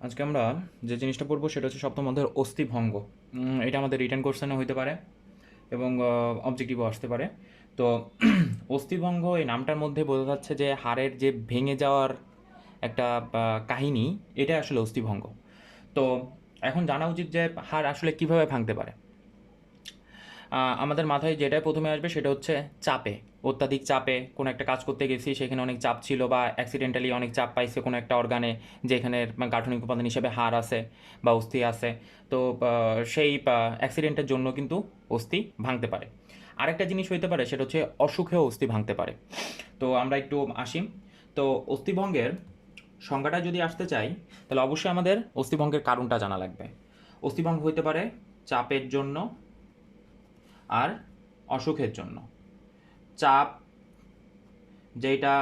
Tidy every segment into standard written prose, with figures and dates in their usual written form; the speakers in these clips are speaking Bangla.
আজকে আমরা যে জিনিসটা পড়বো সেটা হচ্ছে সপ্তম অধ্যায়ের অস্থিভঙ্গ। এটা আমাদের রিটেন কোশ্চেনও হইতে পারে এবং অবজেক্টিভও আসতে পারে। তো অস্থিভঙ্গ এই নামটার মধ্যে বোঝা যাচ্ছে যে হাড়ের যে ভেঙে যাওয়ার একটা কাহিনী, এটা আসলে অস্থিভঙ্গ। তো এখন জানা উচিত যে হাড় আসলে কিভাবে ভাঙতে পারে। আমাদের মাথায় যেটাই প্রথমে আসবে সেটা হচ্ছে চাপে, অত্যাধিক চাপে কোনো একটা কাজ করতে গেছি, সেখানে অনেক চাপ ছিল বা অ্যাক্সিডেন্টালি অনেক চাপ পাইছে কোনো একটা অর্গানে, যেখানের গাঠনিক উপাদান হিসেবে হাড় আছে বা অস্থি আছে। তো সেই অ্যাক্সিডেন্টের জন্য কিন্তু অস্থি ভাঙতে পারে। আরেকটা জিনিস হইতে পারে সেটা হচ্ছে অসুখেও অস্থি ভাঙতে পারে। তো আমরা একটু আসি। তো অস্থিভঙ্গের সংজ্ঞাটা যদি আসতে চাই, তাহলে অবশ্যই আমাদের অস্থিভঙ্গের কারণটা জানা লাগবে। অস্থিভঙ্গ হইতে পারে চাপের জন্য আর অসুখের জন্য। চাপ যেটা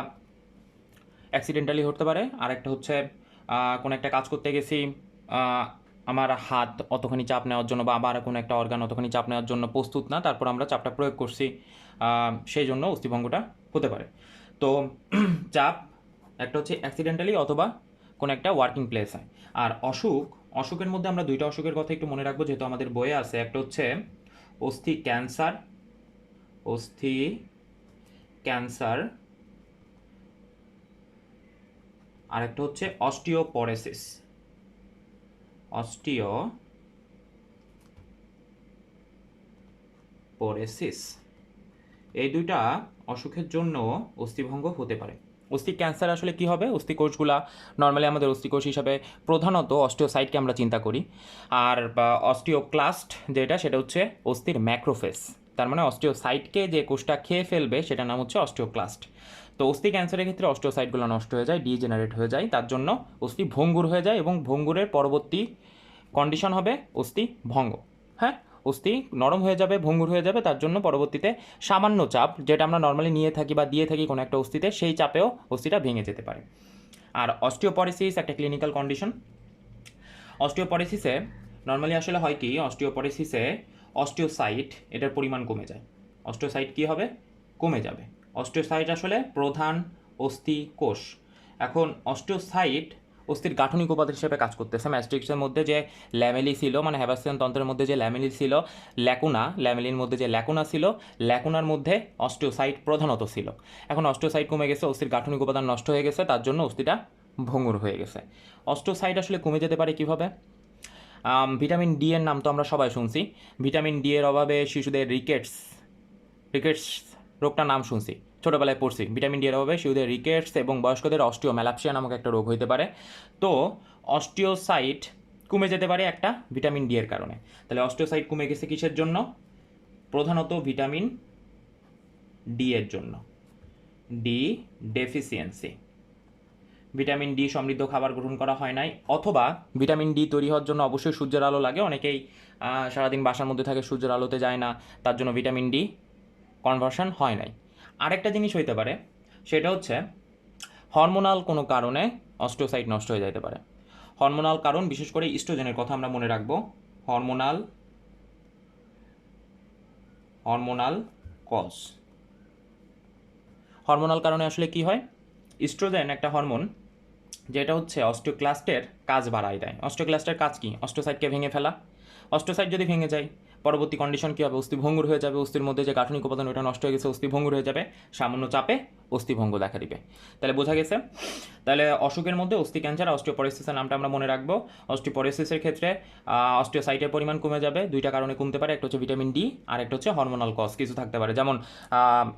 অ্যাক্সিডেন্টালি হতে পারে, আর একটা হচ্ছে কোনো একটা কাজ করতে গেছি, আহ, আমার হাত অতখানি চাপ নেওয়ার জন্য বা আমার কোনো একটা অর্গান অতখানি চাপ নেওয়ার জন্য প্রস্তুত না, তারপর আমরা চাপটা প্রয়োগ করছি, সেই জন্য অস্থিভঙ্গটা হতে পারে। তো চাপ একটা হচ্ছে অ্যাক্সিডেন্টালি অথবা কোনো একটা ওয়ার্কিং প্লেস হয়। আর অসুখের মধ্যে আমরা দুইটা অসুখের কথা একটু মনে রাখবো, যেহেতু আমাদের বইয়ে আছে। একটা হচ্ছে অস্থি ক্যান্সার, অস্থি ক্যান্সার, আরেকটা হচ্ছে অস্টিওপরেসিস। অস্টিওপরেসিস, এই দুইটা অসুখের জন্য অস্থিভঙ্গ হতে পারে। অস্থি ক্যান্সার আসলে কি হবে? অস্থিকোষগুলা নর্মালি আমাদের অস্থিকোষ হিসাবে প্রধানত অস্টিওসাইটকে আমরা চিন্তা করি। আর অস্টিওক্লাস্ট যেটা, সেটা হচ্ছে অস্থির ম্যাক্রোফেজ। তার মানে অস্টিওসাইটকে যে কোষটা খেয়ে ফেলবে সেটার নাম হচ্ছে অস্টিওক্লাস্ট। তো অস্থি ক্যান্সারের ক্ষেত্রে অস্টিওসাইটগুলো নষ্ট হয়ে যায়, ডিজেনারেট হয়ে যায়, তার জন্য অস্থি ভঙ্গুর হয়ে যায় এবং ভঙ্গুরের পরবর্তী কন্ডিশন হবে অস্থি ভঙ্গ। হ্যাঁ, অস্থি নরম হয়ে যাবে, ভঙ্গুর হয়ে যাবে, তার জন্য পরবর্তীতে সামান্য চাপ যেটা আমরা নর্মালি নিয়ে থাকি বা দিয়ে থাকি কোনো একটা অস্থিতে, সেই চাপেও অস্থিটা ভেঙে যেতে পারে। আর অস্টিওপরেসিস একটা ক্লিনিক্যাল কন্ডিশন। অস্টিওপরেসিসে নর্মালি আসলে হয় কি, অস্টিওপরেসিসে অস্টিওসাইট এটার পরিমাণ কমে যায়। অস্টিওসাইট কি হবে? কমে যাবে। অস্টিওসাইট আসলে প্রধান অস্থি কোষ। এখন অস্টিওসাইট অস্থির গাঠনিক উপাদান হিসেবে কাজ করতেছে। ম্যাস্ট্রিক্সের মধ্যে যে ল্যামেলি ছিল, মানে হ্যাবাসিয়ান তন্ত্রের মধ্যে যে ল্যামেলি ছিল, ল্যামেলির মধ্যে যে ল্যাকুনা ছিল, ল্যাকুনার মধ্যে অস্টিওসাইট প্রধানত ছিল। এখন অস্টিওসাইট কমে গেছে, অস্থির গাঠনিক উপাদান নষ্ট হয়ে গেছে, তার জন্য অস্থিটা ভঙ্গুর হয়ে গেছে। অস্টিওসাইট আসলে কমে যেতে পারে কিভাবে? ভিটামিন ডি এর নাম তো আমরা সবাই শুনছি। ভিটামিন ডি এর অভাবে শিশুদের রিকেটস রিকেটস রোগটার নাম শুনছি, ছোটোবেলায় পড়ছি। ভিটামিন ডি এর অভাবে শিশুদের রিকেটস এবং বয়স্কদের অস্টিওম্যালাপসিয়া নামক একটা রোগ হতে পারে। তো অস্টিওসাইট কমে যেতে পারে একটা ভিটামিন ডি এর কারণে। তাহলে অস্টিওসাইট কমে গেছে কিসের জন্য? প্রধানত ভিটামিন ডি এর জন্য। ডি ডেফিসিয়েন্সি, ভিটামিন ডি সমৃদ্ধ খাবার গ্রহণ করা হয় নাই, অথবা ভিটামিন ডি তৈরি হওয়ার জন্য অবশ্যই সূর্যের আলো লাগে। অনেকেই সারাদিন বাসার মধ্যে থাকে, সূর্যের আলোতে যায় না, তার জন্য ভিটামিন ডি কনভার্সন হয় নাই। আরেকটা জিনিস হইতে পারে, সেটা হচ্ছে হরমোনাল কোনো কারণে অস্টিওসাইট নষ্ট হয়ে যেতে পারে। হরমোনাল কারণ, বিশেষ করে ইস্ট্রোজেনের কথা আমরা মনে রাখবো। Hormonal hormonal cause. হরমোনাল কারণে আসলে কি হয়? ইস্ট্রোজেন একটা হরমোন যেটা হচ্ছে অস্টিওক্লাস্টের কাজ বাড়ায় দেয়। অস্টিওক্লাস্টের কাজ কি? অস্টিওসাইটকে ভেঙে ফেলা। অস্টিওসাইট যদি ভেঙে যায়, পরবর্তী কন্ডিশন কী হবে? অস্থিভঙ্গুর হয়ে যাবে। অস্থির মধ্যে যে গাঠনিক উপাদান ওটা নষ্ট হয়ে গেছে, অস্থিভঙ্গুর হয়ে যাবে, সামান্য চাপে অস্থিভঙ্গ দেখা দিবে। তাহলে বোঝা গেছে? তাহলে অসুখের মধ্যে অস্থি ক্যান্সার, অস্টিওপরেসিসের নামটা আমরা মনে রাখবো। অস্টিওপরেসিসের ক্ষেত্রে অস্টিওসাইটের পরিমাণ কমে যাবে, দুইটা কারণে কমতে পারে। একটা হচ্ছে ভিটামিন ডি, আর একটা হচ্ছে হরমোনাল কজ কিছু থাকতে পারে, যেমন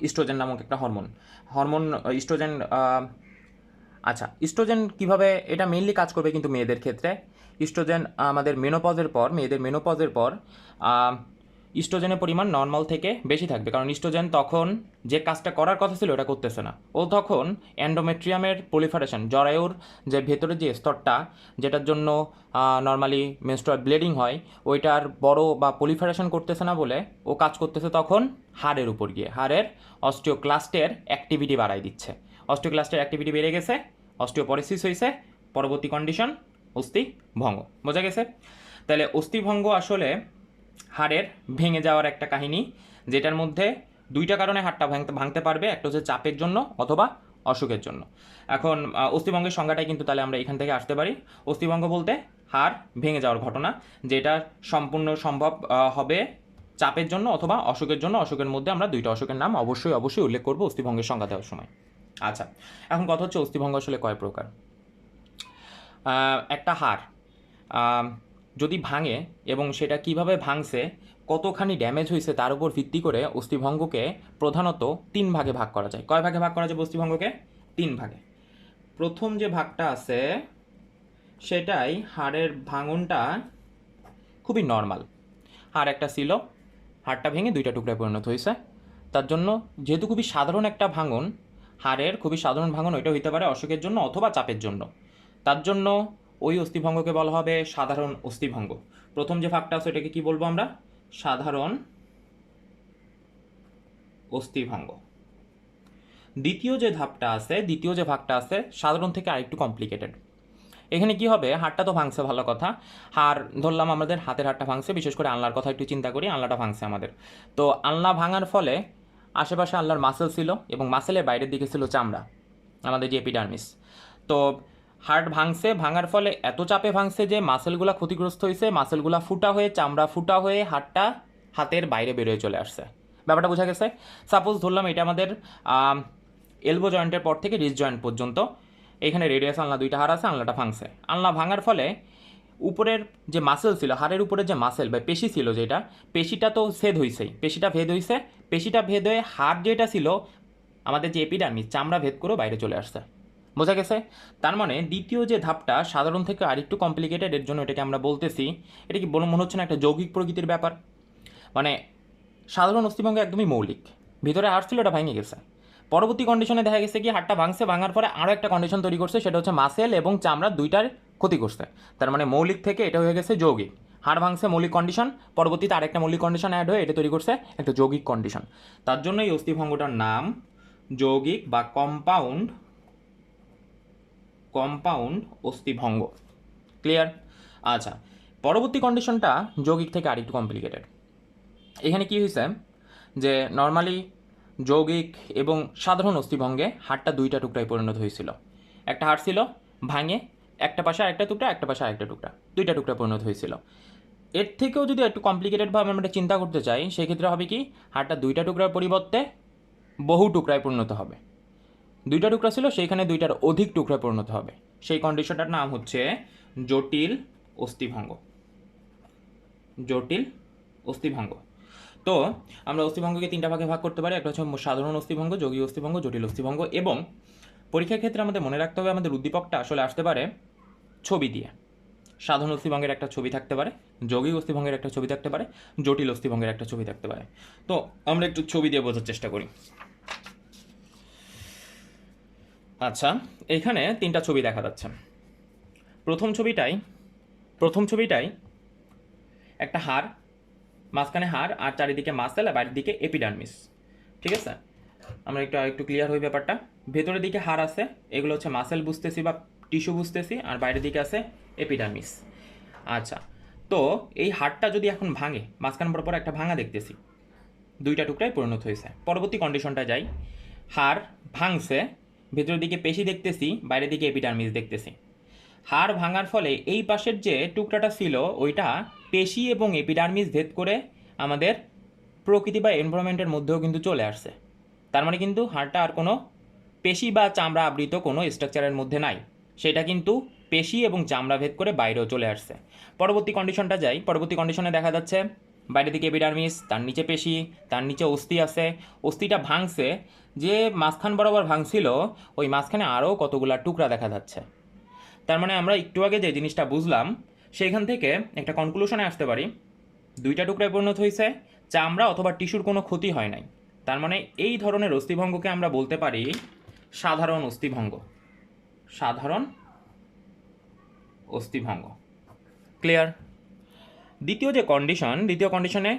ইস্ট্রোজেন নামক একটা হরমোন ইস্ট্রোজেন। আচ্ছা, ইস্ট্রোজেন কিভাবে এটা মেইনলি কাজ করবে কিন্তু মেয়েদের ক্ষেত্রে। ইস্ট্রোজেন আমাদের মেয়েদের মেনোপজের পর ইস্ট্রোজেনের পরিমাণ নর্মাল থেকে বেশি থাকবে, কারণ ইস্ট্রোজেন তখন যে কাজটা করার কথা ছিল ওটা করতেছে না। ও তখন এন্ডোমেট্রিয়ামের পলিফারেশন, জরায়ুর যে ভেতরে যে স্তরটা যেটার জন্য নর্মালি মেনস্ট্রুয়াল ব্লিডিং হয়, ওইটার বড় বা পলিফারেশন করতেছে না বলে ও কাজ করতেছে তখন হাড়ের উপর গিয়ে, হাড়ের অস্টিওক্লাস্টের অ্যাক্টিভিটি বাড়াই দিচ্ছে। অস্টিওক্লাস্টের অ্যাক্টিভিটি বেড়ে গেছে, অস্টিওপরেসিস হয়েছে, পরবর্তী কন্ডিশন অস্থি ভঙ্গ। বোঝা গেছে? তাহলে অস্থিভঙ্গ আসলে হাড়ের ভেঙে যাওয়ার একটা কাহিনী, যেটার মধ্যে দুইটা কারণে হাড়টা ভাঙতে পারবে। একটা হচ্ছে চাপের জন্য অথবা অসুখের জন্য। এখন অস্থিভঙ্গের সংজ্ঞাটাই কিন্তু তাহলে আমরা এখান থেকে আসতে পারি। অস্থিভঙ্গ বলতে হাড় ভেঙে যাওয়ার ঘটনা, যেটা সম্পূর্ণ সম্ভব হবে চাপের জন্য অথবা অসুখের জন্য। অসুখের মধ্যে আমরা দুইটা অসুখের নাম অবশ্যই উল্লেখ করবো অস্থিভঙ্গের সংজ্ঞা দেওয়ার সময়। আচ্ছা, এখন কথা হচ্ছে অস্থিভঙ্গ আসলে কয় প্রকার। একটা হাড় যদি ভাঙে এবং সেটা কিভাবে ভাঙছে, কতখানি ড্যামেজ হয়েছে তার উপর ভিত্তি করে অস্থিভঙ্গকে প্রধানত 3 ভাগে ভাগ করা যায়। কয় ভাগে ভাগ করা যায় অস্থিভঙ্গকে? 3 ভাগে। প্রথম যে ভাগটা আছে সেটাই হাড়ের ভাঙনটা খুবই নর্মাল। হাড় একটা ছিল, হাড়টা ভেঙে 2টা টুকরায় পরিণত হয়েছে। তার জন্য যেহেতু খুবই সাধারণ একটা ভাঙন, হাড়ের খুবই সাধারণ ভাঙন, ওইটা হইতে পারে অসুখের জন্য অথবা চাপের জন্য। তার জন্য ওই অস্থিভঙ্গকে বলা হবে সাধারণ অস্থিভঙ্গ। প্রথম যে ভাগটা আছে ওটাকে কি বলবো আমরা? সাধারণ অস্থিভঙ্গ। দ্বিতীয় যে ভাগটা আছে সাধারণ থেকে আরেকটু কমপ্লিকেটেড। এখানে কি হবে, হাড়টা তো ভাঙছে, ভালো কথা। হাড় ধরলাম আমাদের হাতের হাড়টা ভাঙছে, বিশেষ করে আলনার কথা একটু চিন্তা করি, আলনাটা ভাঙছে আমাদের। তো আলনা ভাঙার ফলে আশেপাশে আলনার মাসেল ছিল এবং মাসেলের বাইরের দিকে ছিল চামড়া, আমাদের যে এপিডার্মিস। তো হাড় ভাঙছে, ভাঙার ফলে এত চাপে ভাঙছে যে মাসেলগুলো ক্ষতিগ্রস্ত হয়েছে, মাসেলগুলো ফুটা হয়ে, চামড়া ফুটা হয়ে হাড়টা হাতের বাইরে বেরোয় চলে আসছে। ব্যাপারটা বোঝা গেছে? সাপোজ ধরলাম এটা আমাদের এলবো জয়েন্টের পর থেকে রিস্ট জয়েন্ট পর্যন্ত, এখানে রেডিয়াস আলনা 2টা হাড় আছে, আলনাটা ভাঙছে। আলনা ভাঙার ফলে উপরের যে মাসেল ছিল, হাড়ের উপরের যে মাসেল বা পেশি ছিল, যেটা পেশিটা তো ছেদ হয়েছেই, পেশিটা ভেদ হয়ে হাড় যেটা ছিল আমাদের যে এপিডার্মিস, চামড়া ভেদ করে বাইরে চলে আসছে। বোঝা গেছে? তার মানে দ্বিতীয় যে ধাপটা সাধারণ থেকে আরেকটু কমপ্লিকেটেড, এর জন্য এটাকে আমরা বলতেছি, এটা কি মনে হচ্ছে না একটা যৌগিক প্রকৃতির ব্যাপার? মানে সাধারণ অস্থিভঙ্গ একদমই মৌলিক, ভিতরে হাড় ছিল, ওটা ভেঙে গেছে। পরবর্তী কন্ডিশনে দেখা গেছে কি হাড়টা ভাঙছে, ভাঙার পরে আরও একটা কন্ডিশন তৈরি করছে, সেটা হচ্ছে মাসেল এবং চামড়া 2টার ক্ষতি করছে। তার মানে মৌলিক থেকে এটা হয়ে গেছে যৌগিক। হাড় ভাঙছে মৌলিক কন্ডিশন, পরবর্তীতে আরেকটা মৌলিক কন্ডিশন অ্যাড হয়ে এটা তৈরি করছে একটা যৌগিক কন্ডিশন। তার জন্য এই অস্থিভঙ্গটার নাম যৌগিক বা কম্পাউন্ড অস্থিভঙ্গ। ক্লিয়ার? আচ্ছা, পরবর্তী কন্ডিশনটা যৌগিক থেকে আরেকটু কমপ্লিকেটেড। এখানে কি হয়েছে যে নর্মালি যৌগিক এবং সাধারণ অস্থিভঙ্গে হাড়টা 2টা টুকরায় পরিণত হয়েছিল। একটা হাড় ছিল, ভাঙে একটা পাশে আরেকটা টুকরা, একটা পাশে আরেকটা টুকরা, 2টা টুকরা পরিণত হয়েছিল। এর থেকেও যদি একটু কমপ্লিকেটেডভাবে আমরা চিন্তা করতে চাই, সেক্ষেত্রে হবে কি, হাড়টা 2টা টুকরার পরিবর্তে বহু টুকরায় পরিণত হবে। 2টা টুকরা ছিল, সেইখানে 2টার অধিক টুকরায় পরিণত হবে। সেই কন্ডিশনটার নাম হচ্ছে জটিল অস্থিভঙ্গ। জটিল অস্থিভঙ্গ। তো আমরা অস্থিভঙ্গকে 3টা ভাগে ভাগ করতে পারি। একটা হচ্ছে সাধারণ অস্থিভঙ্গ, যৌগিক অস্থিভঙ্গ, জটিল অস্থিভঙ্গ। এবং পরীক্ষার ক্ষেত্রে আমাদের মনে রাখতে হবে আমাদের উদ্দীপকটা আসলে আসতে পারে ছবি দিয়ে। সাধারণ অস্থিভঙ্গের একটা ছবি থাকতে পারে, যৌগিক অস্থিভঙ্গের একটা ছবি থাকতে পারে, জটিল অস্থিভঙ্গের একটা ছবি থাকতে পারে। তো আমরা একটু ছবি দিয়ে বোঝার চেষ্টা করি। আচ্ছা, এখানে 3টা ছবি দেখা যাচ্ছে। প্রথম ছবিটাই একটা হাড়, মাঝখানে হাড় আর চারিদিকে মাসেল আর বাইরের দিকে এপিডার্মিস। ঠিক আছে? আমরা একটু ক্লিয়ার হই ব্যাপারটা। ভেতরের দিকে হাড় আছে, এগুলো হচ্ছে মাসেল বুঝতেছি বা টিস্যু বুঝতেছি, আর বাইরের দিকে আছে এপিডার্মিস। আচ্ছা, তো এই হাড়টা যদি এখন ভাঙে, মাঝখান বরাবর একটা ভাঙা দেখতেছি, 2টা টুকরায় পরিণত হয়েছে। পরবর্তী কন্ডিশনটা যাই, হাড় ভাঙছে, ভেতরের দিকে পেশি দেখতেছি, বাইরের দিকে এপিডার্মিস দেখতেছি। হাড় ভাঙার ফলে এই পাশের যে টুকরাটা ছিল ওইটা পেশি এবং এপিডার্মিস ভেদ করে আমাদের প্রকৃতি বা এনভায়রনমেন্টের মধ্যেও কিন্তু চলে আসছে। তার মানে কিন্তু হাড়টা আর কোনো পেশি বা চামড়া আবৃত কোনো স্ট্রাকচারের মধ্যে নাই, সেটা কিন্তু পেশি এবং চামড়া ভেদ করে বাইরেও চলে আসছে। পরবর্তী কন্ডিশনটা যাই, পরবর্তী কন্ডিশনে দেখা যাচ্ছে বাইরের দিকে এপিডার্মিস, তার নিচে পেশি, তার নিচে অস্থি আছে। অস্থিটা ভাঙছে, যে মাঝখান বরাবর ভাঙছিল ওই মাঝখানে আরও কতগুলা টুকরা দেখা যাচ্ছে। তার মানে আমরা একটু আগে যে জিনিসটা বুঝলাম সেইখান থেকে একটা কনক্লুশনে আসতে পারি, 2টা টুকরায় পরিণত হয়েছে, চামড়া অথবা টিস্যুর কোনো ক্ষতি হয় নাই। তার মানে এই ধরনের অস্থিভঙ্গকে আমরা বলতে পারি সাধারণ অস্থিভঙ্গ। সাধারণ অস্থিভঙ্গ। ক্লিয়ার? দ্বিতীয় কন্ডিশনে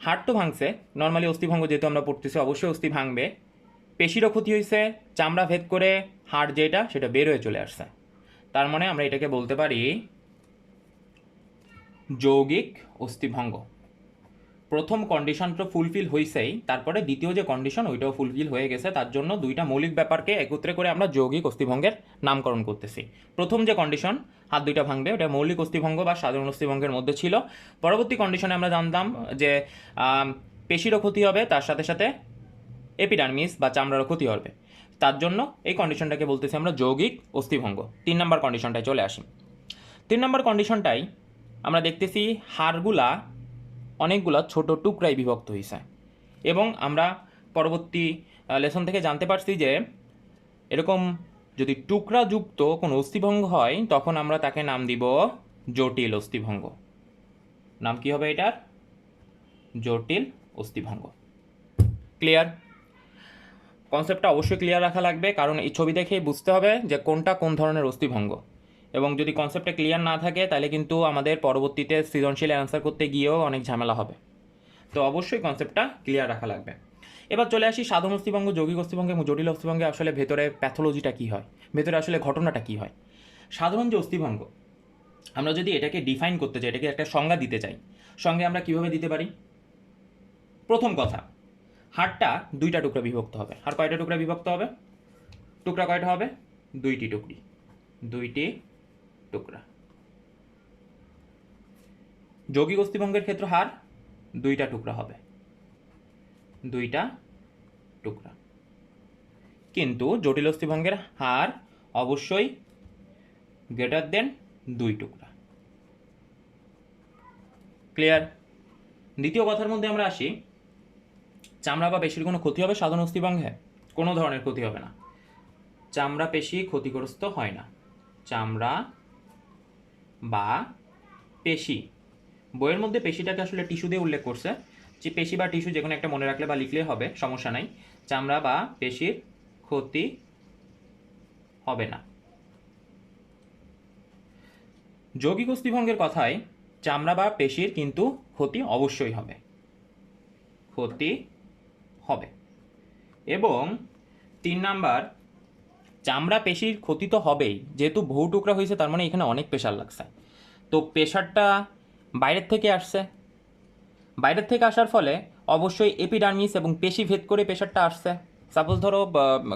হাড় তো ভাঙছে, নর্মালি অস্থিভঙ্গ যেহেতু আমরা পড়তেছি অবশ্যই অস্থি ভাঙবে, পেশিরও ক্ষতি হয়েছে, চামড়া ভেদ করে হাড় যেটা সেটা বের হয়ে চলে আসছে। তার মানে আমরা এটাকে বলতে পারি যৌগিক অস্থিভঙ্গ। প্রথম কন্ডিশন তো ফুলফিল হয়েছেই, তারপরে দ্বিতীয় যে কন্ডিশন ওইটাও ফুলফিল হয়ে গেছে, তার জন্য দুইটা মৌলিক ব্যাপারকে একত্রে করে আমরা যৌগিক অস্থিভঙ্গের নামকরণ করতেছি। প্রথম যে কন্ডিশন হাত দুইটা ভাঙবে, ওটা মৌলিক অস্থিভঙ্গ বা সাধারণ অস্থিভঙ্গের মধ্যে ছিল। পরবর্তী কন্ডিশনে আমরা জানতাম যে পেশিরও ক্ষতি হবে, তার সাথে সাথে এপিডার্মিস বা চামড়ারও ক্ষতি হবে, তার জন্য এই কন্ডিশনটাকে বলতেছি আমরা যৌগিক অস্থিভঙ্গ। 3 নম্বর কন্ডিশনটায় চলে আসি। 3 নম্বর কন্ডিশনটাই আমরা দেখতেছি হাড়গুলা অনেকগুলো ছোট টুকরায় বিভক্ত হয়েছে, এবং আমরা পরবর্তী লেসন থেকে জানতে পারছি যে এরকম যদি টুকরাযুক্ত কোনো অস্থিভঙ্গ হয় তখন আমরা তাকে নাম দিব জটিল অস্থিভঙ্গ। নাম কি হবে এটার? জটিল অস্থিভঙ্গ। ক্লিয়ার? কনসেপ্টটা অবশ্যই ক্লিয়ার রাখা লাগবে, কারণ এই ছবি দেখেই বুঝতে হবে যে কোনটা কোন ধরনের অস্থিভঙ্গ, এবং যদি কনসেপ্টটা ক্লিয়ার না থাকে তাহলে কিন্তু আমাদের পরবর্তীতে সৃজনশীল অ্যান্সার করতে গিয়েও অনেক ঝামেলা হবে। তো অবশ্যই কনসেপ্টটা ক্লিয়ার রাখা লাগবে। এবার চলে আসি সাধারণ অস্থিভঙ্গ, যৌগিক অস্থিভঙ্গ এবং জটিল অস্থিভঙ্গে আসলে ভেতরে প্যাথোলজিটা কী হয়, ভেতরে আসলে ঘটনাটা কী হয়। সাধারণ যে অস্থিভঙ্গ, আমরা যদি এটাকে ডিফাইন করতে চাই, এটাকে একটা সংজ্ঞা দিতে চাই, সঙ্গে আমরা কীভাবে দিতে পারি? প্রথম কথা, হাড়টা দুইটা টুকরা বিভক্ত হবে। হাড় কয়টা টুকরা বিভক্ত হবে? টুকরা কয়টা হবে? দুইটি টুকরা। যৌগিক অস্থিভঙ্গের ক্ষেত্রে হাড় দুইটা টুকরা হবে, দুইটা টুকরা। কিন্তু জটিল অস্থিভঙ্গের হাড় অবশ্যই গ্রেটার দেন 2 টুকরা। ক্লিয়ার? দ্বিতীয় কথার মধ্যে আমরা আসি, চামড়া বা পেশির কোনো ক্ষতি হবে সাধারণ অস্থিভঙ্গে? কোনো ধরনের ক্ষতি হবে না। চামড়া পেশি ক্ষতিগ্রস্ত হয় না। চামড়া বা পেশি, বইয়ের মধ্যে পেশিটাকে আসলে টিস্যু দিয়ে উল্লেখ করছে, যে পেশি বা টিস্যু যে কোনো একটা মনে রাখলে বা লিখলে হবে, সমস্যা নাই। চামড়া বা পেশির ক্ষতি হবে না। যৌগিক অস্থিভঙ্গের কথায় চামড়া বা পেশির কিন্তু ক্ষতি অবশ্যই হবে, ক্ষতি হবে। এবং 3 নাম্বার, চামড়া পেশির ক্ষতি তো হবেই, যেহেতু বহু টুকরা হয়েছে তার মানে এখানে অনেক প্রেশার লাগছে। তো প্রেশারটা বাইরের থেকে আসছে, বাইরের থেকে আসার ফলে অবশ্যই এপিডার্মিস এবং পেশি ভেদ করে প্রেশারটা আসছে। সাপোজ ধরো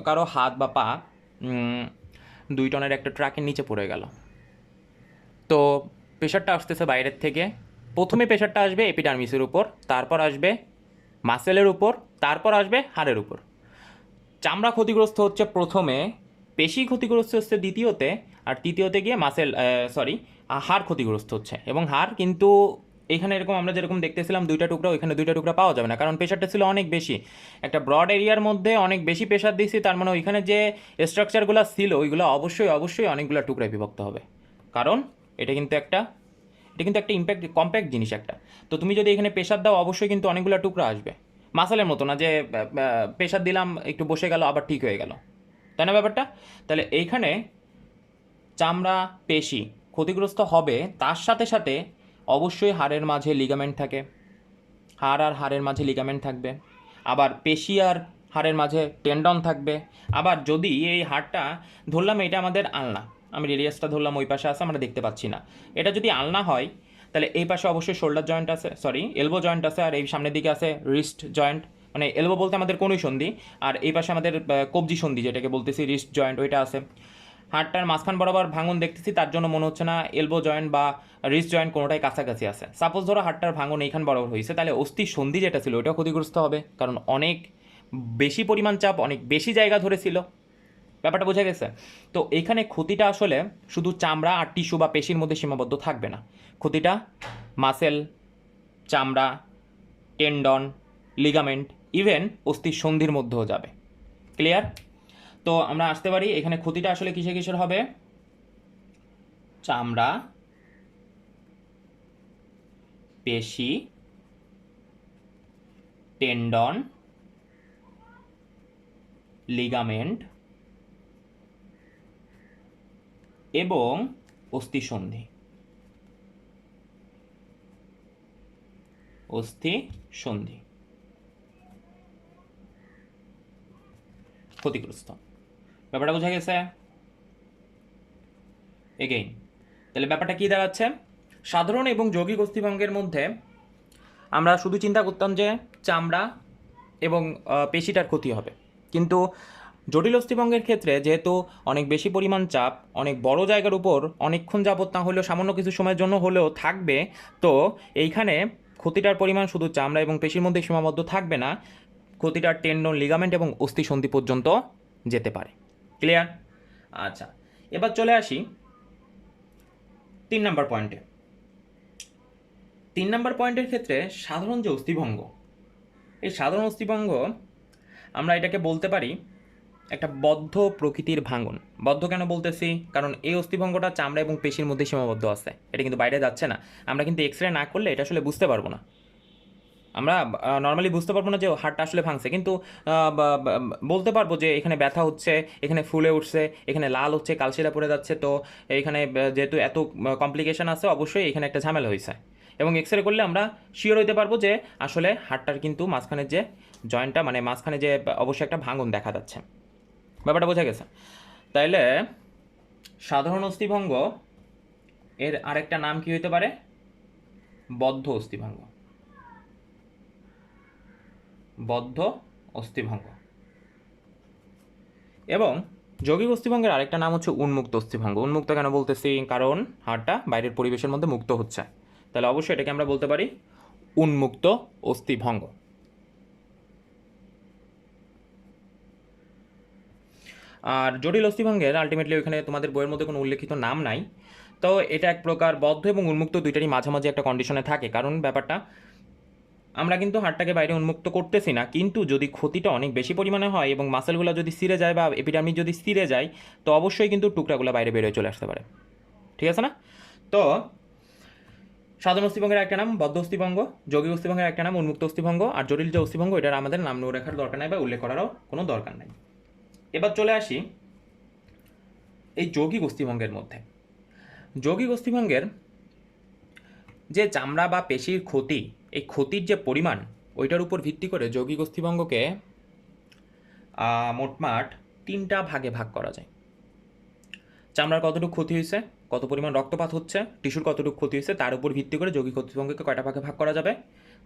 কারো হাত বা পা 2 টনের একটা ট্রাকের নিচে পড়ে গেল, তো প্রেশারটা আসতেছে বাইরের থেকে। প্রথমে প্রেশারটা আসবে এপিডার্মিসের উপর, তারপর আসবে মাসেলের উপর, তারপর আসবে হাড়ের উপর। চামড়া ক্ষতিগ্রস্ত হচ্ছে প্রথমে, পেশি ক্ষতিগ্রস্ত হচ্ছে দ্বিতীয়তে, আর তৃতীয়তে গিয়ে হাড় ক্ষতিগ্রস্ত হচ্ছে। এবং হাড় কিন্তু এখানে এরকম আমরা যেরকম দেখতেছিলাম 2টা টুকরা, ওইখানে 2টা টুকরা পাওয়া যাবে না, কারণ প্রেশারটা ছিল অনেক বেশি। একটা ব্রড এরিয়ার মধ্যে অনেক বেশি প্রেশার দিচ্ছি, তার মানে ওইখানে যে স্ট্রাকচারগুলো ছিল ওইগুলো অবশ্যই অনেকগুলো টুকরায় বিভক্ত হবে, কারণ এটা কিন্তু একটা কম্প্যাক্ট জিনিস একটা। তো তুমি যদি এখানে প্রেশার দাও অবশ্যই কিন্তু অনেকগুলো টুকরা আসবে। মাসালের মতো না যে প্রেশার দিলাম একটু বসে গেল আবার ঠিক হয়ে গেল, তাই না ব্যাপারটা? তাহলে এইখানে চামড়া পেশি ক্ষতিগ্রস্ত হবে, তার সাথে সাথে অবশ্যই হাড়ের মাঝে লিগামেন্ট থাকে, হাড় আর হাড়ের মাঝে লিগামেন্ট থাকবে, আবার পেশি আর হাড়ের মাঝে টেন্ডন থাকবে। আবার যদি এই হাড়টা ধরলাম এটা আমাদের আলনা, আমি রেডিয়াসটা ধরলাম ওই পাশে আছে আমরা দেখতে পাচ্ছি না, এটা যদি আলনা হয় তাহলে এই পাশে অবশ্যই শোল্ডার জয়েন্ট আছে, এলবো জয়েন্ট আছে, আর এই সামনের দিকে আছে রিস্ট জয়েন্ট, মানে এলবো বলতে আমাদের কোনই সন্ধি, আর এই পাশে আমাদের কবজি সন্ধি যেটাকে বলতেছি রিস্ট জয়েন্ট, ওইটা আছে। হাড়টার মাঝখান বরাবর ভাঙন দেখতেছি, তার জন্য মনে হচ্ছে না এলবো জয়েন্ট বা রিস্ট জয়েন্ট কোনোটাই কাছাকাছি আছে। সাপোজ ধরো হাড়টার ভাঙন এইখান বরাবর হয়েছে, তাহলে অস্থি সন্ধি যেটা ছিল ওইটাও ক্ষতিগ্রস্ত হবে, কারণ অনেক বেশি পরিমাণ চাপ অনেক বেশি জায়গা ধরেছিল। ব্যাপারটা বোঝা গেছে? তো এখানে ক্ষতিটা আসলে শুধু চামড়া আর টিস্যু বা পেশির মধ্যে সীমাবদ্ধ থাকবে না, ক্ষতিটা মাসেল, চামড়া, টেন্ডন, লিগামেন্ট, ইভেন অস্থির সন্ধির মধ্যেও যাবে। ক্লিয়ার? তো আমরা আসতে পারি এখানে ক্ষতিটা আসলে কিসের হবে? চামড়া, পেশি, টেন্ডন, লিগামেন্ট এবং অস্থিসন্ধি। ক্ষতিগ্রস্ত। ব্যাপারটা বোঝা গেছে? এগেইন তাহলে ব্যাপারটা কি দাঁড়াচ্ছে? সাধারণ এবং যৌগিক অস্থিভঙ্গের মধ্যে আমরা শুধু চিন্তা করতাম যে চামড়া এবং পেশিটার ক্ষতি হবে, কিন্তু জটিল অস্থিভঙ্গের ক্ষেত্রে যেহেতু অনেক বেশি পরিমাণ চাপ অনেক বড় জায়গার উপর অনেকক্ষণ যাবত না হলেও সামান্য কিছু সময়ের জন্য হলেও থাকবে, তো এইখানে ক্ষতিটার পরিমাণ শুধু চামড়া এবং পেশির মধ্যে সীমাবদ্ধ থাকবে না, ক্ষতিটার টেন্ডন, লিগামেন্ট এবং অস্থিসন্ধি পর্যন্ত যেতে পারে। ক্লিয়ার? আচ্ছা, এবার চলে আসি 3 নম্বর পয়েন্টে। 3 নম্বর পয়েন্টের ক্ষেত্রে সাধারণ যে অস্থিভঙ্গ, এই সাধারণ অস্থিভঙ্গ আমরা এটাকে বলতে পারি একটা বদ্ধ প্রকৃতির ভাঙন। বদ্ধ কেন বলতেছি? কারণ এই অস্থিভঙ্গটা চামড়া এবং পেশির মধ্যে সীমাবদ্ধ আছে, এটা কিন্তু বাইরে যাচ্ছে না। আমরা কিন্তু এক্সরে না করলে এটা আসলে বুঝতে পারবো না। আমরা নর্মালি বুঝতে পারবো না যে হাড়টা আসলে ভাঙছে, কিন্তু বলতে পারবো যে এখানে ব্যথা হচ্ছে, এখানে ফুলে উঠছে, এখানে লাল হচ্ছে, কালশিরা পড়ে যাচ্ছে, তো এইখানে যেহেতু এত কমপ্লিকেশন আছে অবশ্যই এখানে একটা ঝামেলা হয়েছে। এবং এক্সরে করলে আমরা শিওর হইতে পারবো যে আসলে হাড়টার কিন্তু মাঝখানের যে জয়েন্টটা, মানে মাঝখানে যে অবশ্যই একটা ভাঙন দেখা যাচ্ছে। ব্যাপারটা বোঝা গেছে? তাইলে সাধারণ অস্থিভঙ্গ এর আরেকটা নাম কি হইতে পারে? বদ্ধ অস্থিভঙ্গ। বদ্ধ অস্থিভঙ্গ। এবং যৌগিক অস্থিভঙ্গের আরেকটা নাম হচ্ছে উন্মুক্ত অস্থিভঙ্গ। উন্মুক্ত কেন বলতেছি? কারণ হাড়টা বাইরের পরিবেশের মধ্যে মুক্ত হচ্ছে, তাহলে অবশ্যই এটাকে আমরা বলতে পারি উন্মুক্ত অস্থিভঙ্গ। আর জটিল অস্থিভঙ্গের আলটিমেটলি ওইখানে তোমাদের বইয়ের মধ্যে কোনো উল্লেখিত নাম নাই, তো এটা এক প্রকার বদ্ধ এবং উন্মুক্ত দুইটারই মাঝামাঝি একটা কন্ডিশনে থাকে। কারণ ব্যাপারটা আমরা কিন্তু হাড়টাকে বাইরে উন্মুক্ত করতেছি না, কিন্তু যদি ক্ষতিটা অনেক বেশি পরিমাণে হয় এবং মাসেলগুলো যদি ছিঁড়ে যায় বা এপিডার্মিস যদি ছিঁড়ে যায়, তো অবশ্যই কিন্তু টুকরাগুলো বাইরে বেরোয় চলে আসতে পারে। ঠিক আছে না? তো সাধারণ অস্থিভঙ্গের একটা নাম বদ্ধ অস্থিভঙ্গ, যৌগিক অস্থিভঙ্গের একটা নাম উন্মুক্ত অস্থিভঙ্গ, আর জটিল যে অস্থিভঙ্গ এটার আমাদের নাম রাখার দরকার নাই বা উল্লেখ করারও কোনো দরকার নাই। এবার চলে আসি এই যৌগিক অস্থিভঙ্গের মধ্যে। যৌগিক অস্থিভঙ্গের যে চামড়া বা পেশির ক্ষতি, এই ক্ষতির যে পরিমাণ, ওইটার উপর ভিত্তি করে যৌগিক অস্থিভঙ্গকে মোটমাট 3টা ভাগে ভাগ করা যায়। চামড়ার কতটুকু ক্ষতি হয়েছে, কত পরিমাণ রক্তপাত হচ্ছে, টিস্যুর কতটুকু ক্ষতি হয়েছে, তার উপর ভিত্তি করে যৌগিক অস্থিভঙ্গকে কয়টা ভাগে ভাগ করা যাবে?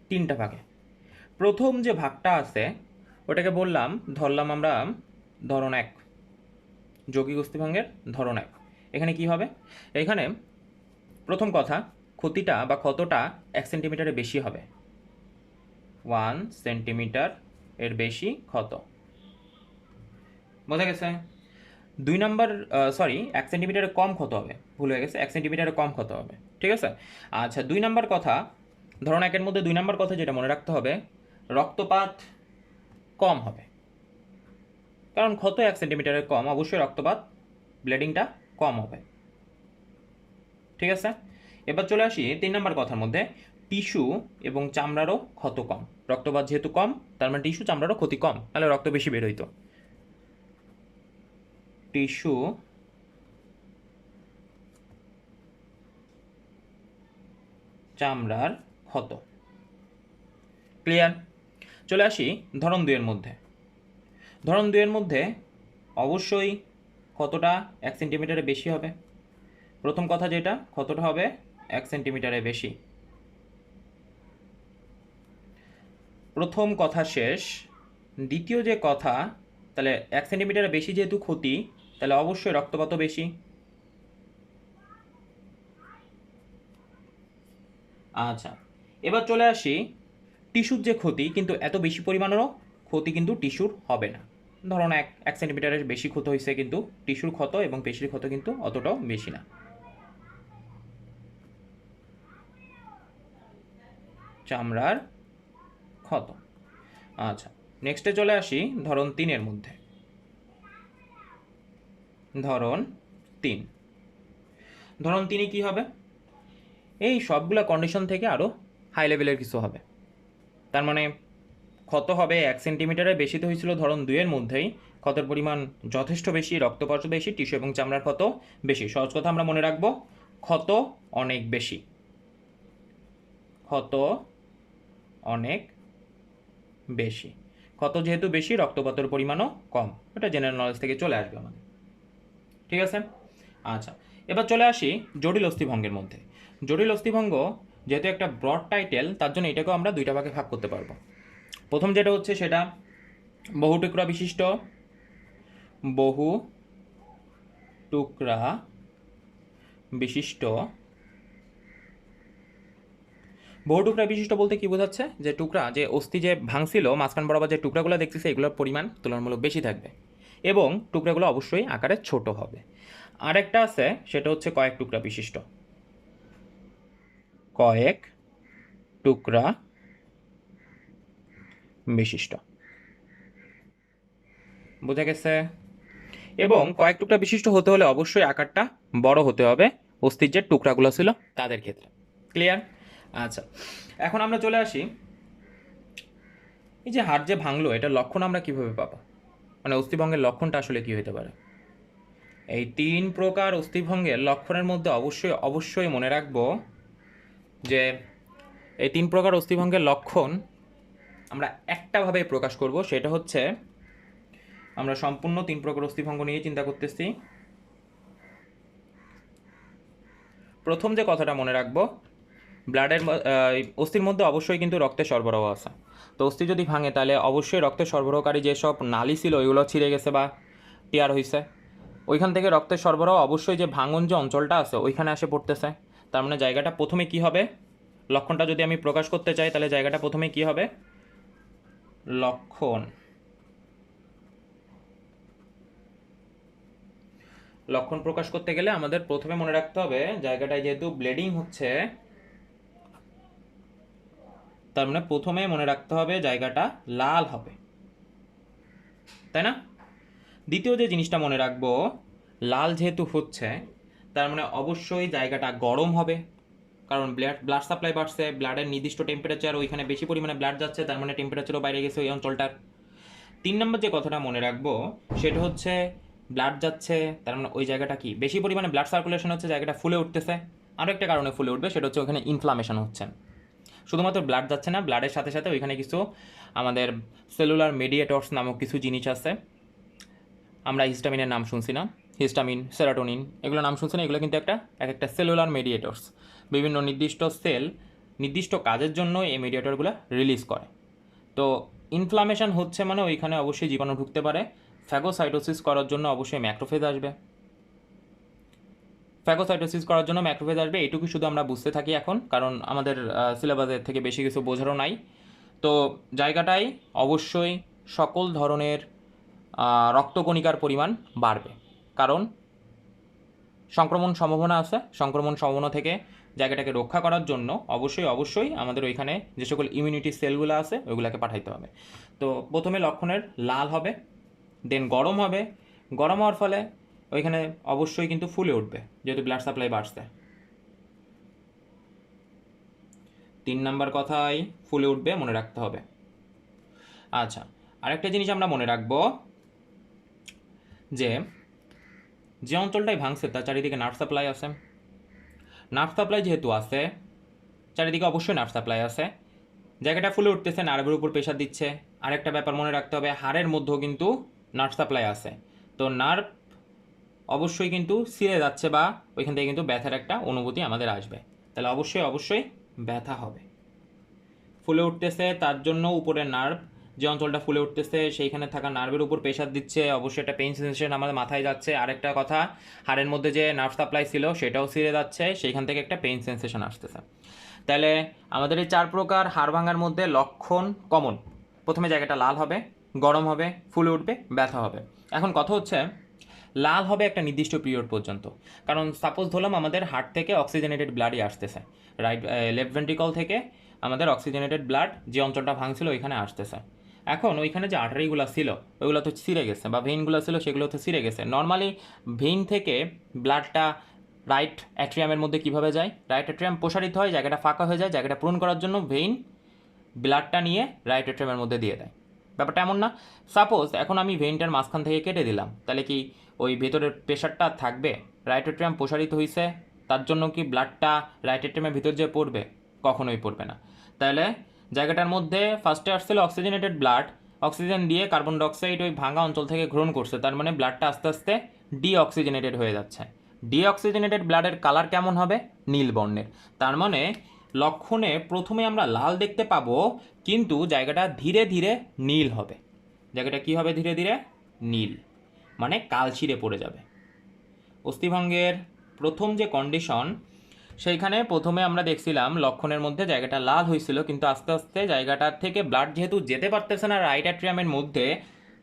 3টা ভাগে। প্রথম যে ভাগটা আছে ওটাকে ধরলাম আমরা ধরন 1, যৌগিক অস্থিভঙ্গের ধরন 1। এখানে কি হবে? এখানে প্রথম কথা, ক্ষতিটা বা ক্ষতটা 1 সেন্টিমিটারের বেশি হবে। 1 সেন্টিমিটার এর বেশি ক্ষত। বোঝা গেছে? 2 নাম্বার, 1 সেন্টিমিটারের কম ক্ষত হবে, ভুল হয়ে গেছে, 1 সেন্টিমিটারের কম ক্ষত হবে। ঠিক আছে? আচ্ছা, 2 নাম্বার কথা, ধরন 1-এর মধ্যে 2 নাম্বার কথা যেটা মনে রাখতে হবে, রক্তপাত কম হবে। কারণ ক্ষত 1 সেন্টিমিটারের কম, অবশ্যই রক্তপাত, ব্লিডিংটা কম হবে। ঠিক আছে? এবার চলে আসি 3 নাম্বার কথার মধ্যে, টিস্যু এবং চামড়ারও ক্ষত কম। রক্তপাত যেহেতু কম, তার মানে টিস্যু চামড়ারও ক্ষতি কম, তাহলে রক্ত বেশি বের হইতো। টিস্যু চামড়ার ক্ষত। ক্লিয়ার? চলে আসি ধরন 2-এর মধ্যে। ধরন 2-এর মধ্যে অবশ্যই ক্ষতটা 1 সেন্টিমিটারের বেশি হবে। প্রথম কথা যেটা, ক্ষতটা হবে 1 সেন্টিমিটারের বেশি। প্রথম কথা শেষ। দ্বিতীয় যে কথা, তাহলে 1 সেন্টিমিটারের বেশি যেহেতু ক্ষতি, তাহলে অবশ্যই রক্তপাতও বেশি। আচ্ছা, এবার চলে আসি টিস্যুর যে ক্ষতি, কিন্তু এত বেশি পরিমাণেরও ক্ষতি কিন্তু টিস্যুর হবে না। ধরুন 1 সেন্টিমিটারের বেশি ক্ষত হয়েছে, কিন্তু টিস্যুর ক্ষত এবং পেশির ক্ষত কিন্তু অতটাও বেশি না। চামড়ার ক্ষত। আচ্ছা, নেক্সটে চলে আসি ধরন 3-এর মধ্যে। ধরন 3। ধরন 3-এ কী হবে? এই সবগুলা কন্ডিশন থেকে আরও হাই লেভেলের কিছু হবে। তার মানে ক্ষত হবে 1 সেন্টিমিটারের বেশি, তো হয়েছিল ধরন 2-এর মধ্যেই, ক্ষতের পরিমাণ যথেষ্ট বেশি, রক্তপাত বেশি, টিস্যু এবং চামড়ার ক্ষত বেশি। সহজ কথা আমরা মনে রাখবো, ক্ষত অনেক বেশি। ক্ষত অনেক বেশি। ক্ষত যেহেতু বেশি, রক্তপাতের পরিমাণও কম। এটা জেনারেল নলেজ থেকে চলে আসবে আমাদের। ঠিক আছে? আচ্ছা, এবার চলে আসি জটিল অস্থিভঙ্গের মধ্যে। জটিল অস্থিভঙ্গ যেহেতু একটা ব্রড টাইটেল, তার জন্য এটাকেও আমরা দুইটা ভাগে ভাগ করতে পারবো। প্রথম যেটা হচ্ছে সেটা বহু টুকরা বিশিষ্ট, বহু টুকরা বিশিষ্ট। বহু টুকরা বিশিষ্ট বলতে কি বোঝাচ্ছে? যে টুকরা, যে অস্থি যে ভাঙছিল মাঝখান বরাবর যে টুকরাগুলো দেখতেছে এগুলোর পরিমাণ তুলনামূলক বেশি থাকবে এবং টুকরাগুলো অবশ্যই আকারে ছোট হবে। আরেকটা আছে, সেটা হচ্ছে কয়েক টুকরা বিশিষ্ট। কয়েক টুকরা বিশিষ্ট, বোঝা গেছে? এবং কয়েক টুকরা বিশিষ্ট হতে হলে অবশ্যই আকারটা বড় হতে হবে অস্থির যে টুকরাগুলো ছিল তাদের ক্ষেত্রে। ক্লিয়ার? আচ্ছা, এখন আমরা চলে আসি, এই যে হাড় যে ভাঙলো এটার লক্ষণ আমরা কিভাবে পাবো, মানে অস্থিভঙ্গের লক্ষণটা আসলে কি হতে পারে? এই 3 প্রকার অস্থিভঙ্গের লক্ষণের মধ্যে অবশ্যই অবশ্যই মনে রাখবো যে এই 3 প্রকার অস্থিভঙ্গের লক্ষণ আমরা একটাভাবে প্রকাশ করব, সেটা হচ্ছে আমরা সম্পূর্ণ 3 প্রকার অস্থিভঙ্গ নিয়ে চিন্তা করতেছি। প্রথম যে কথাটা মনে রাখবো, ব্লাডের অস্থির মধ্যে অবশ্যই কিন্তু রক্তের সরবরাহ আছে। তো অস্থি যদি ভাঙে তাহলে অবশ্যই রক্তের সরবরাহকারী যেসব নালী ছিল ওইগুলো ছিঁড়ে গেছে বা টিয়ার হয়েছে, ওইখান থেকে রক্তের সরবরাহ অবশ্যই যে ভাঙন যে অঞ্চলটা আছে ওইখানে এসে পড়তেছে। তার মানে জায়গাটা প্রথমে কি হবে, লক্ষণটা যদি আমি প্রকাশ করতে চাই তাহলে জায়গাটা প্রথমে কি হবে, লক্ষণ। লক্ষণ প্রকাশ করতে গেলে আমাদের প্রথমে মনে রাখতে হবে জায়গাটায় যেহেতু ব্লিডিং হচ্ছে, তার মানে প্রথমে মনে রাখতে হবে জায়গাটা লাল হবে, তাই না? দ্বিতীয় যে জিনিসটা মনে রাখবো, লাল যেহেতু হচ্ছে তার মানে অবশ্যই জায়গাটা গরম হবে, কারণ ব্লাড সাপ্লাই বাড়ছে, ব্লাডের নির্দিষ্ট টেম্পারেচার, ওইখানে বেশি পরিমাণে ব্লাড যাচ্ছে, তার মানে টেম্পারেচারও বাইরে গেছে ওই অঞ্চলটার। 3 নম্বর যে কথাটা মনে রাখবো সেটা হচ্ছে ব্লাড যাচ্ছে, তার মানে ওই জায়গাটা কি বেশি পরিমাণে ব্লাড সার্কুলেশন হচ্ছে, জায়গাটা ফুলে উঠতেছে। আরও একটা কারণে ফুলে উঠবে, সেটা হচ্ছে ওখানে ইনফ্লামেশন হচ্ছে। শুধুমাত্র ব্লাড যাচ্ছে না, ব্লাডের সাথে সাথে ওইখানে কিছু আমাদের সেলুলার মেডিয়েটরস নামক কিছু জিনিস আছে। আমরা হিস্টামিনের নাম শুনছি না, হিস্টামিন, সেরাটোনিন, এগুলো নাম শুনছি না, এগুলো কিন্তু একটা সেলুলার মেডিয়েটরস। বিভিন্ন নির্দিষ্ট সেল নির্দিষ্ট কাজের জন্য এই মেডিয়েটরগুলো রিলিজ করে। তো ইনফ্লামেশন হচ্ছে মানে ওইখানে অবশ্যই জীবাণু ঢুকতে পারে। ফ্যাগোসাইটোসিস করার জন্য অবশ্যই ম্যাক্রোফেজ আসবে, ফ্যাগোসাইটোসিস করার জন্য ম্যাক্রোফেজ আসবে। এইটুকু শুধু আমরা বুঝতে থাকি এখন, কারণ আমাদের সিলেবাসের থেকে বেশি কিছু বোঝারও নাই। তো জায়গাটায় অবশ্যই সকল ধরনের রক্তকণিকার পরিমাণ বাড়বে, কারণ সংক্রমণ সম্ভাবনা আছে। সংক্রমণ সম্ভাবনা থেকে জায়গাটাকে রক্ষা করার জন্য অবশ্যই অবশ্যই আমাদের ওইখানে যে সকল ইমিউনিটি সেলগুলো আছে ওইগুলোকে পাঠাইতে হবে। তো প্রথমে লক্ষণের লাল হবে, দেন গরম হবে, গরম হওয়ার ফলে ওইখানে অবশ্যই কিন্তু ফুলে উঠবে যেহেতু ব্লাড সাপ্লাই বাড়ছে। 3 নাম্বার কথাই ফুলে উঠবে, মনে রাখতে হবে। আচ্ছা, আরেকটা জিনিস আমরা মনে রাখবো যে যে অঞ্চলটাই ভাঙছে তার চারিদিকে নার্ভ সাপ্লাই আছে। নার্ভ সাপ্লাই যেহেতু আছে, চারিদিকে অবশ্যই নার্ভ সাপ্লাই আছে, জায়গাটা ফুলে উঠতেছে, নার্ভের উপর প্রেশার দিচ্ছে। আরেকটা ব্যাপার মনে রাখতে হবে, হাড়ের মধ্যেও কিন্তু নার্ভ সাপ্লাই আছে। তো নার্ভ অবশ্যই কিন্তু ছিঁড়ে যাচ্ছে বা ওইখান থেকে কিন্তু ব্যথার একটা অনুভূতি আমাদের আসবে, তাহলে অবশ্যই অবশ্যই ব্যথা হবে। ফুলে উঠতেছে তার জন্য উপরের নার্ভ, যে অঞ্চলটা ফুলে উঠতেছে সেইখানে থাকা নার্ভের উপর প্রেশার দিচ্ছে, অবশ্যই একটা পেইন সেন্সেশন আমাদের মাথায় যাচ্ছে। আরেকটা কথা, হাড়ের মধ্যে যে নার্ভ সাপ্লাই ছিল সেটাও ছিঁড়ে যাচ্ছে, সেইখান থেকে একটা পেইন সেন্সেশন আসতেছে। তাহলে আমাদের এই 4 প্রকার হাড় ভাঙার মধ্যে লক্ষণ কমন। প্রথমে জায়গাটা লাল হবে, গরম হবে, ফুলে উঠবে, ব্যথা হবে। এখন কথা হচ্ছে লাল হবে একটা নির্দিষ্ট পিরিয়ড পর্যন্ত, কারণ সাপোজ ধরলাম আমাদের হার্ট থেকে অক্সিজেনেটেড ব্লাডই আসতেছে, রাইট লেফট ভেন্ট্রিকল থেকে আমাদের অক্সিজেনেটেড ব্লাড যে অঞ্চলটা ভাঙছিল ওইখানে আসতেছে। এখন ওইখানে যে আর্টারিগুলো ছিল ওইগুলো তো ছিঁড়ে গেছে, বা ভেইনগুলো ছিল সেগুলো তো ছিঁড়ে গেছে। নর্মালি ভেইন থেকে ব্লাডটা রাইট অ্যাট্রিয়ামের মধ্যে কিভাবে যায়, রাইট অ্যাট্রিয়াম প্রসারিত হয়, জায়গাটা ফাঁকা হয়ে যায়, জায়গাটা পূরণ করার জন্য ভেইন ব্লাডটা নিয়ে রাইট অ্যাট্রিয়ামের মধ্যে দিয়ে দেয়। ব্যাপারটা এমন না, সাপোজ এখন আমি ভেইনটার মাঝখান থেকে কেটে দিলাম, তাহলে কি ওই ভেতরের প্রেশারটা থাকবে? রাইট অ্যাট্রিয়াম প্রসারিত হয়েছে, তার জন্য কি ব্লাডটা রাইট অ্যাট্রিয়ামের ভিতর যে পড়বে? কখনোই পড়বে না। তাহলে জায়গাটার মধ্যে ফার্স্টে আসছিল অক্সিজেনেটেড ব্লাড, অক্সিজেন দিয়ে কার্বন ডাইঅক্সাইড ওই ভাঙা অঞ্চল থেকে গ্রহণ করছে, তার মানে ব্লাডটা আস্তে আস্তে ডিঅক্সিজেনেটেড হয়ে যাচ্ছে। ডিঅক্সিজেনেটেড ব্লাডের কালার কেমন হবে? নীল বর্ণের। তার মানে লক্ষণে প্রথমে আমরা লাল দেখতে পাবো, কিন্তু জায়গাটা ধীরে ধীরে নীল হবে। জায়গাটা কি হবে? ধীরে ধীরে নীল, মানে কালচিরে পড়ে যাবে। অস্থিভঙ্গের প্রথম যে কন্ডিশন, সেইখানে প্রথমে আমরা দেখছিলাম লক্ষণের মধ্যে জায়গাটা লাল হয়েছিল, কিন্তু আস্তে আস্তে জায়গাটার থেকে ব্লাড যেহেতু যেতে পারতেছে না রাইট অ্যাট্রিয়ামের মধ্যে,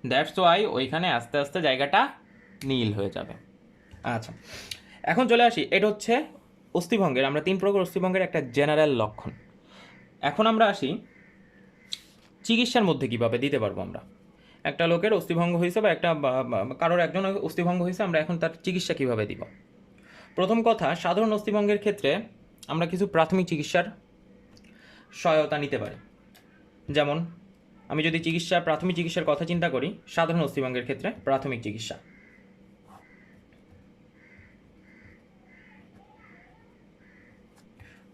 দ্যাটস ওয়াই ওইখানে আস্তে আস্তে জায়গাটা নীল হয়ে যাবে। আচ্ছা, এখন চলে আসি, এটা হচ্ছে অস্থিভঙ্গের, আমরা 3 প্রকার অস্থিভঙ্গের একটা জেনারেল লক্ষণ। এখন আমরা আসি চিকিৎসার মধ্যে কীভাবে দিতে পারবো আমরা। একটা লোকের অস্থিভঙ্গ হয়েছে বা কারোর একজন অস্থিভঙ্গ হয়েছে, আমরা এখন তার চিকিৎসা কীভাবে দিব। প্রথম কথা, সাধারণ অস্থিভঙ্গের ক্ষেত্রে আমরা কিছু প্রাথমিক চিকিৎসার সহায়তা নিতে পারি। যেমন আমি যদি প্রাথমিক চিকিৎসার কথা চিন্তা করি, সাধারণ অস্থিভঙ্গের ক্ষেত্রে প্রাথমিক চিকিৎসা,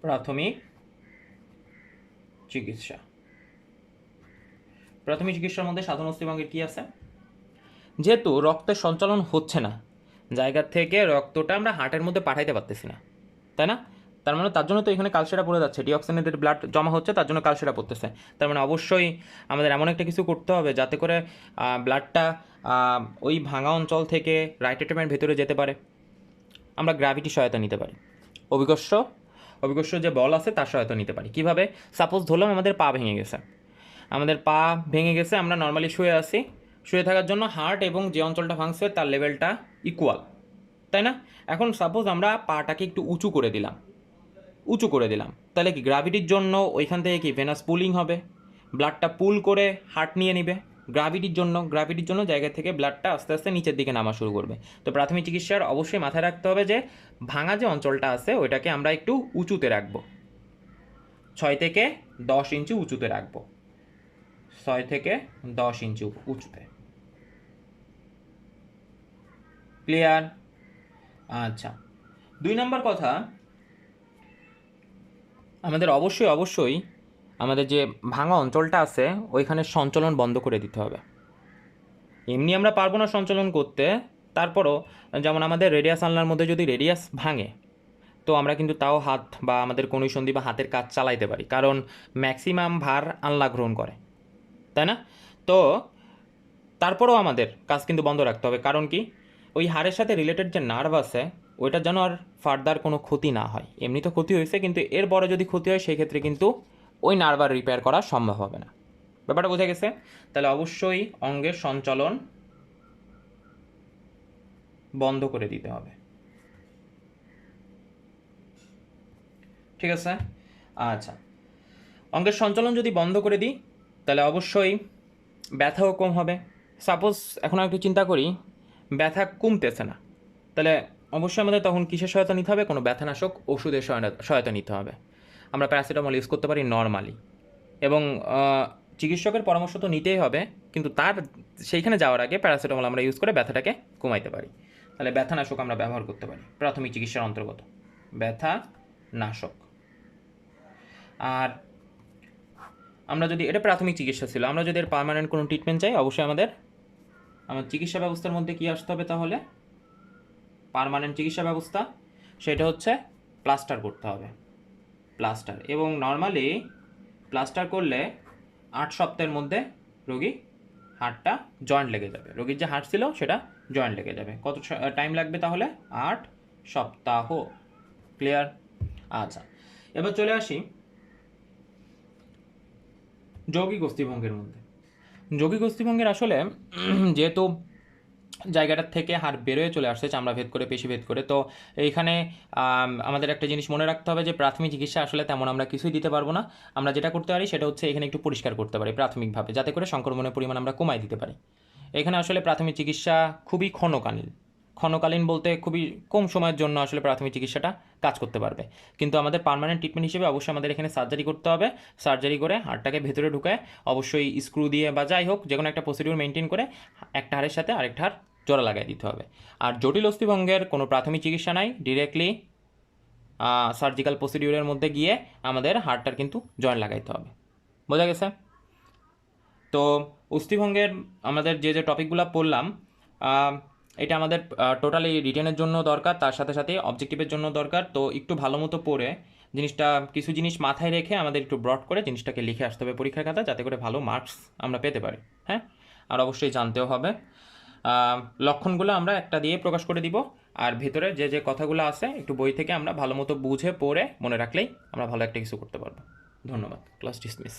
প্রাথমিক চিকিৎসার মধ্যে সাধারণ অস্থিভঙ্গের কী আছে? যেহেতু রক্তের সঞ্চালন হচ্ছে না, জায়গা থেকে রক্তটা আমরা হার্টের মধ্যে পাঠাইতে পারতেছি না, তাই না? তার মানে তার জন্য তো এখানে কালসেরা পড়ে যাচ্ছে, ডিঅক্সিনেটেড ব্লাড জমা হচ্ছে, তার জন্য কালসেরা পড়তেছে। তার মানে অবশ্যই আমাদের এমন একটা কিছু করতে হবে যাতে করে ব্লাডটা ওই ভাঙা অঞ্চল থেকে রাইট অ্যাট্রিয়ামের ভেতরে যেতে পারে। আমরা গ্র্যাভিটি সহায়তা নিতে পারি, অভিকর্ষ যে বল আছে তার সহায়তা নিতে পারি। কীভাবে? সাপোজ ধরলাম আমাদের পা ভেঙে গেছে, আমরা নর্মালি শুয়ে আছি, শুয়ে থাকার জন্য হার্ট এবং যে অঞ্চলটা ভাঙছে তার লেভেলটা ইকুয়াল, তাই না? এখন সাপোজ আমরা পাটাকে একটু উঁচু করে দিলাম, তাহলে কি গ্র্যাভিটির জন্য ওইখান থেকে কি ভেনাস পুলিং হবে, ব্লাডটা পুল করে হার্ট নিয়ে নিবে। গ্র্যাভিটির জন্য জায়গা থেকে ব্লাডটা আস্তে আস্তে নিচের দিকে নামা শুরু করবে। তো প্রাথমিক চিকিৎসার অবশ্যই মাথায় রাখতে হবে যে ভাঙা যে অঞ্চলটা আছে ওইটাকে আমরা একটু উঁচুতে রাখবো, 6 থেকে 10 ইঞ্চি উঁচুতে রাখবো, 6 থেকে 10 ইঞ্চি উঁচুতে। ক্লিয়ার? আচ্ছা, 2 নম্বর কথা, আমাদের অবশ্যই আমাদের যে ভাঙা অঞ্চলটা আছে ওইখানে সঞ্চালন বন্ধ করে দিতে হবে। এমনি আমরা পারবো না সঞ্চালন করতে, তারপরও যেমন আমাদের রেডিয়াস আনলার মধ্যে যদি রেডিয়াস ভাঙে, তো আমরা কিন্তু তাও হাত বা আমাদের কনুইসন্ধি বা হাতের কাজ চালাইতে পারি, কারণ ম্যাক্সিমাম ভার আনলা গ্রহণ করে, তাই না? তো তারপরেও আমাদের কাজ কিন্তু বন্ধ রাখতে হবে, কারণ কি ওই হাড়ের সাথে রিলেটেড যে নার্ভ আছে ওইটার যেন আর ফার্দার কোনো ক্ষতি না হয়। এমনি তো ক্ষতি হয়েছে, কিন্তু এর বড় যদি ক্ষতি হয় সেই ক্ষেত্রে কিন্তু ওই নার্ভ আর রিপেয়ার করা সম্ভব হবে না। ব্যাপারটা বোঝা গেছে? তাহলে অবশ্যই অঙ্গের সঞ্চালন বন্ধ করে দিতে হবে, ঠিক আছে? আচ্ছা, অঙ্গের সঞ্চালন যদি বন্ধ করে দিই তাহলে অবশ্যই ব্যথাও কম হবে। সাপোজ এখন একটু চিন্তা করি, ব্যথা কমতেছে না, তাহলে অবশ্যই আমাদের তখন কিসের সহায়তা নিতে হবে? কোনো ব্যথানাশক ওষুধের সহায়তা নিতে হবে। আমরা প্যারাসিটামল ইউজ করতে পারি নর্মালি, এবং চিকিৎসকের পরামর্শ তো নিতেই হবে, কিন্তু সেইখানে যাওয়ার আগে প্যারাসিটামল আমরা ইউজ করে ব্যথাটাকে কমাইতে পারি। তাহলে ব্যথানাশক আমরা ব্যবহার করতে পারি প্রাথমিক চিকিৎসার অন্তর্গত, ব্যথানাশক। আর আমরা যদি, এটা প্রাথমিক চিকিৎসা ছিল, আমরা যদি এর পার্মানেন্ট কোনো ট্রিটমেন্ট চাই, অবশ্যই আমার চিকিৎসা ব্যবস্থার মধ্যে কী আসতে হবে? তাহলে পার্মানেন্ট চিকিৎসা ব্যবস্থা, সেটা হচ্ছে প্লাস্টার করতে হবে, প্লাস্টার। এবং নর্মালি প্লাস্টার করলে 8 সপ্তাহের মধ্যে রোগী হাড়টা জয়েন্ট লেগে যাবে, রোগীর যে হাড় ছিল সেটা জয়েন্ট লেগে যাবে। কত টাইম লাগবে তাহলে? 8 সপ্তাহ। ক্লিয়ার? আচ্ছা, এবার চলে আসি যৌগিক অস্থিভঙ্গের মধ্যে। যৌগিক অস্থিভঙ্গের আসলে যেহেতু জায়গাটার থেকে হাড় বেরোয় চলে আসছে চামড়া ভেদ করে, পেশি ভেদ করে, তো এইখানে আমাদের একটা জিনিস মনে রাখতে হবে যে প্রাথমিক চিকিৎসা আসলে তেমন আমরা কিছুই দিতে পারবো না। আমরা যেটা করতে পারি সেটা হচ্ছে এখানে একটু পরিষ্কার করতে পারি প্রাথমিকভাবে, যাতে করে সংক্রমণের পরিমাণ আমরা কমাই দিতে পারি। এখানে আসলে প্রাথমিক চিকিৎসা খুবই ক্ষণকালীন বলতে খুবই কম সময়ের জন্য আসলে প্রাথমিক চিকিৎসাটা কাজ করতে পারবে, কিন্তু আমাদের পার্মানেন্ট ট্রিটমেন্ট হিসেবে অবশ্যই আমাদের এখানে সার্জারি করতে হবে। সার্জারি করে হাড়টাকে ভেতরে ঢুকায় অবশ্যই স্ক্রু দিয়ে বা যাই হোক যে কোনো একটা প্রসিডিউর মেনটেন করে একটা হাড়ের সাথে আরেকটা হাড় জোড়া লাগাই দিতে হবে। আর জটিল অস্থিভঙ্গের কোনো প্রাথমিক চিকিৎসা নাই, ডিরেক্টলি সার্জিক্যাল প্রসিডিউরের মধ্যে গিয়ে আমাদের হাড়টার কিন্তু জয়েন্ট লাগাইতে হবে। বোঝা গেছে? তো অস্থিভঙ্গের আমাদের যে টপিকগুলো পড়লাম, এটা আমাদের টোটালি রিটেনের জন্য দরকার, তার সাথে সাথে অবজেক্টিভের জন্য দরকার। তো একটু ভালো মতো পড়ে জিনিসটা, কিছু জিনিস মাথায় রেখে আমাদের একটু ব্রড করে জিনিসটাকে লিখে আসতে হবে পরীক্ষার খাতা, যাতে করে ভালো মার্কস আমরা পেতে পারি। হ্যাঁ, আর অবশ্যই জানতেও হবে। লক্ষণগুলো আমরা একটা দিয়ে প্রকাশ করে দিব, আর ভেতরে যে যে কথাগুলো আছে একটু বই থেকে আমরা ভালো মতো বুঝে পড়ে মনে রাখলেই আমরা ভালো একটা কিছু করতে পারবো। ধন্যবাদ। Class dismiss.